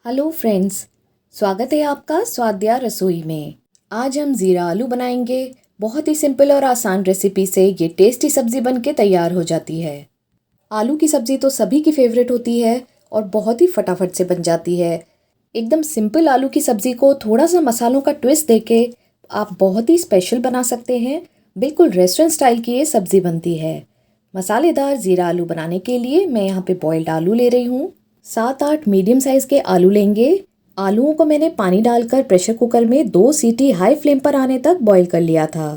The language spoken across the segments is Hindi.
हेलो फ्रेंड्स, स्वागत है आपका स्वाद्या रसोई में। आज हम ज़ीरा आलू बनाएंगे। बहुत ही सिंपल और आसान रेसिपी से ये टेस्टी सब्ज़ी बन के तैयार हो जाती है। आलू की सब्ज़ी तो सभी की फेवरेट होती है और बहुत ही फटाफट से बन जाती है। एकदम सिंपल आलू की सब्ज़ी को थोड़ा सा मसालों का ट्विस्ट देके आप बहुत ही स्पेशल बना सकते हैं। बिल्कुल रेस्टोरेंट स्टाइल की ये सब्ज़ी बनती है। मसालेदार ज़ीरा आलू बनाने के लिए मैं यहाँ पे बॉइल्ड आलू ले रही हूँ। 7-8 मीडियम साइज़ के आलू लेंगे। आलूओं को मैंने पानी डालकर प्रेशर कुकर में 2 सीटी हाई फ्लेम पर आने तक बॉईल कर लिया था।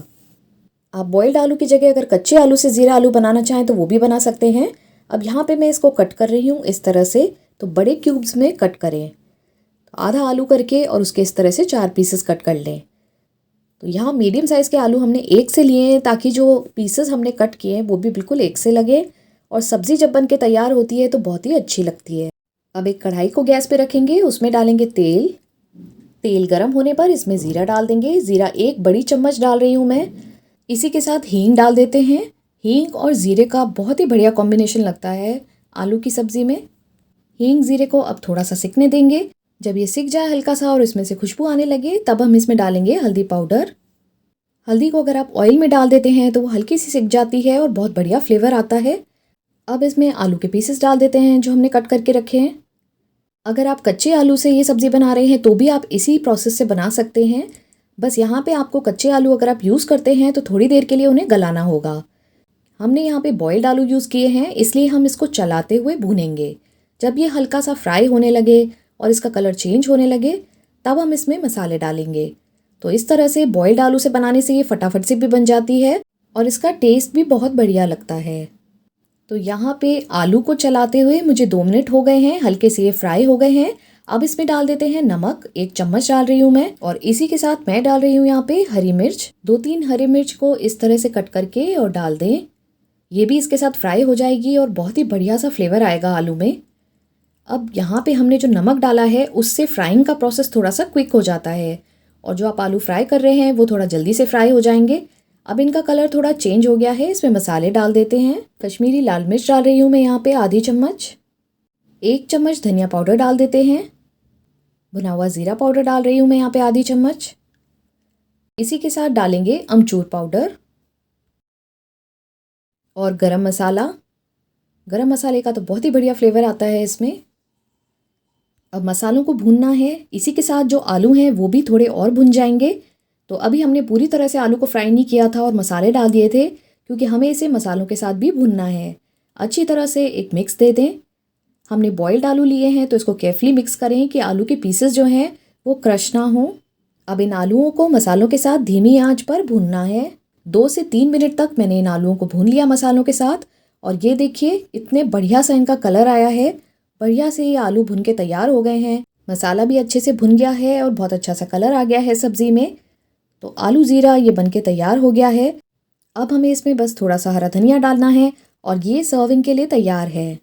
आप बॉइल्ड आलू की जगह अगर कच्चे आलू से ज़ीरा आलू बनाना चाहें तो वो भी बना सकते हैं। अब यहाँ पे मैं इसको कट कर रही हूँ इस तरह से, तो बड़े क्यूब्स में कट करें। तो आधा आलू करके और उसके इस तरह से 4 पीसेस कट कर लें। तो यहाँ मीडियम साइज़ के आलू हमने एक से लिए हैं ताकि जो पीसेस हमने कट किए हैं वो भी बिल्कुल एक से लगे और सब्ज़ी जब बन के तैयार होती है तो बहुत ही अच्छी लगती है। अब एक कढ़ाई को गैस पे रखेंगे, उसमें डालेंगे तेल। तेल गर्म होने पर इसमें ज़ीरा डाल देंगे। ज़ीरा 1 बड़ी चम्मच डाल रही हूँ मैं। इसी के साथ हींग डाल देते हैं। हींग और ज़ीरे का बहुत ही बढ़िया कॉम्बिनेशन लगता है आलू की सब्ज़ी में। हींग ज़ीरे को अब थोड़ा सा सिकने देंगे। जब ये सिक जाए हल्का सा और इसमें से खुशबू आने लगे तब हम इसमें डालेंगे हल्दी पाउडर। हल्दी को अगर आप ऑयल में डाल देते हैं तो वो हल्की सी सिक जाती है और बहुत बढ़िया फ्लेवर आता है। अब इसमें आलू के पीसेस डाल देते हैं जो हमने कट करके रखे हैं। अगर आप कच्चे आलू से ये सब्ज़ी बना रहे हैं तो भी आप इसी प्रोसेस से बना सकते हैं। बस यहाँ पे आपको कच्चे आलू अगर आप यूज़ करते हैं तो थोड़ी देर के लिए उन्हें गलाना होगा। हमने यहाँ पे बॉइल्ड आलू यूज़ किए हैं इसलिए हम इसको चलाते हुए भूनेंगे। जब ये हल्का सा फ्राई होने लगे और इसका कलर चेंज होने लगे तब हम इसमें मसाले डालेंगे। तो इस तरह से बॉइल्ड आलू से बनाने से ये फटाफट से भी बन जाती है और इसका टेस्ट भी बहुत बढ़िया लगता है। तो यहाँ पे आलू को चलाते हुए मुझे 2 मिनट हो गए हैं, हल्के से ये फ्राई हो गए हैं। अब इसमें डाल देते हैं नमक, 1 चम्मच डाल रही हूँ मैं। और इसी के साथ मैं डाल रही हूँ यहाँ पे हरी मिर्च। 2-3 हरी मिर्च को इस तरह से कट करके और डाल दें। ये भी इसके साथ फ्राई हो जाएगी और बहुत ही बढ़िया सा फ्लेवर आएगा आलू में। अब यहाँ पे हमने जो नमक डाला है उससे फ्राइंग का प्रोसेस थोड़ा सा क्विक हो जाता है और जो आप आलू फ्राई कर रहे हैं वो थोड़ा जल्दी से फ्राई हो जाएंगे। अब इनका कलर थोड़ा चेंज हो गया है, इसमें मसाले डाल देते हैं। कश्मीरी लाल मिर्च डाल रही हूँ मैं यहाँ पे आधी चम्मच। 1 चम्मच धनिया पाउडर डाल देते हैं। भुना हुआ ज़ीरा पाउडर डाल रही हूँ मैं यहाँ पे आधी चम्मच। इसी के साथ डालेंगे अमचूर पाउडर और गरम मसाला। गरम मसाले का तो बहुत ही बढ़िया फ्लेवर आता है इसमें। अब मसालों को भूनना है। इसी के साथ जो आलू हैं वो भी थोड़े और भुन जाएंगे। तो अभी हमने पूरी तरह से आलू को फ्राई नहीं किया था और मसाले डाल दिए थे क्योंकि हमें इसे मसालों के साथ भी भूनना है। अच्छी तरह से एक मिक्स दे दें। हमने बॉइल्ड आलू लिए हैं तो इसको केयरफुली मिक्स करें कि आलू के पीसेस जो हैं वो क्रश ना हो। अब इन आलूओं को मसालों के साथ धीमी आंच पर भूनना है। 2 से 3 मिनट तक मैंने इन आलूओं को भून लिया मसालों के साथ और ये देखिए इतने बढ़िया सा इनका कलर आया है। बढ़िया से ये आलू भुन के तैयार हो गए हैं। मसाला भी अच्छे से भुन गया है और बहुत अच्छा सा कलर आ गया है सब्ज़ी में। तो आलू ज़ीरा ये बन के तैयार हो गया है। अब हमें इसमें बस थोड़ा सा हरा धनिया डालना है और ये सर्विंग के लिए तैयार है।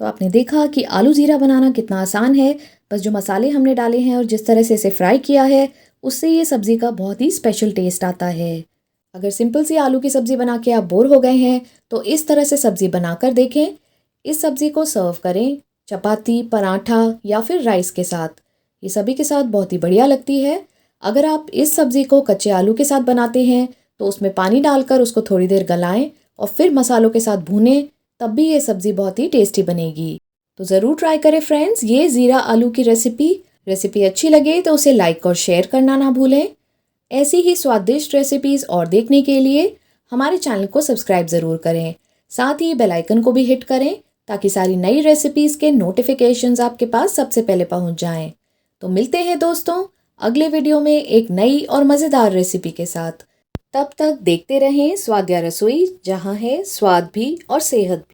तो आपने देखा कि आलू ज़ीरा बनाना कितना आसान है। बस जो मसाले हमने डाले हैं और जिस तरह से इसे फ्राई किया है उससे ये सब्ज़ी का बहुत ही स्पेशल टेस्ट आता है। अगर सिंपल सी आलू की सब्ज़ी बना के आप बोर हो गए हैं तो इस तरह से सब्ज़ी बनाकर देखें। इस सब्ज़ी को सर्व करें चपाती, पराठा या फिर राइस के साथ। ये सभी के साथ बहुत ही बढ़िया लगती है। अगर आप इस सब्ज़ी को कच्चे आलू के साथ बनाते हैं तो उसमें पानी डालकर उसको थोड़ी देर गलाएं और फिर मसालों के साथ भूनें, तब भी ये सब्ज़ी बहुत ही टेस्टी बनेगी। तो ज़रूर ट्राई करें फ्रेंड्स ये ज़ीरा आलू की रेसिपी अच्छी लगे तो उसे लाइक और शेयर करना ना भूलें। ऐसी ही स्वादिष्ट रेसिपीज़ और देखने के लिए हमारे चैनल को सब्सक्राइब ज़रूर करें। साथ ही बेल आइकन को भी हिट करें ताकि सारी नई रेसिपीज़ के नोटिफिकेशंस आपके पास सबसे पहले पहुंच जाएं। तो मिलते हैं दोस्तों अगले वीडियो में एक नई और मज़ेदार रेसिपी के साथ। तब तक देखते रहें स्वाद्या रसोई, जहां है स्वाद भी और सेहत भी।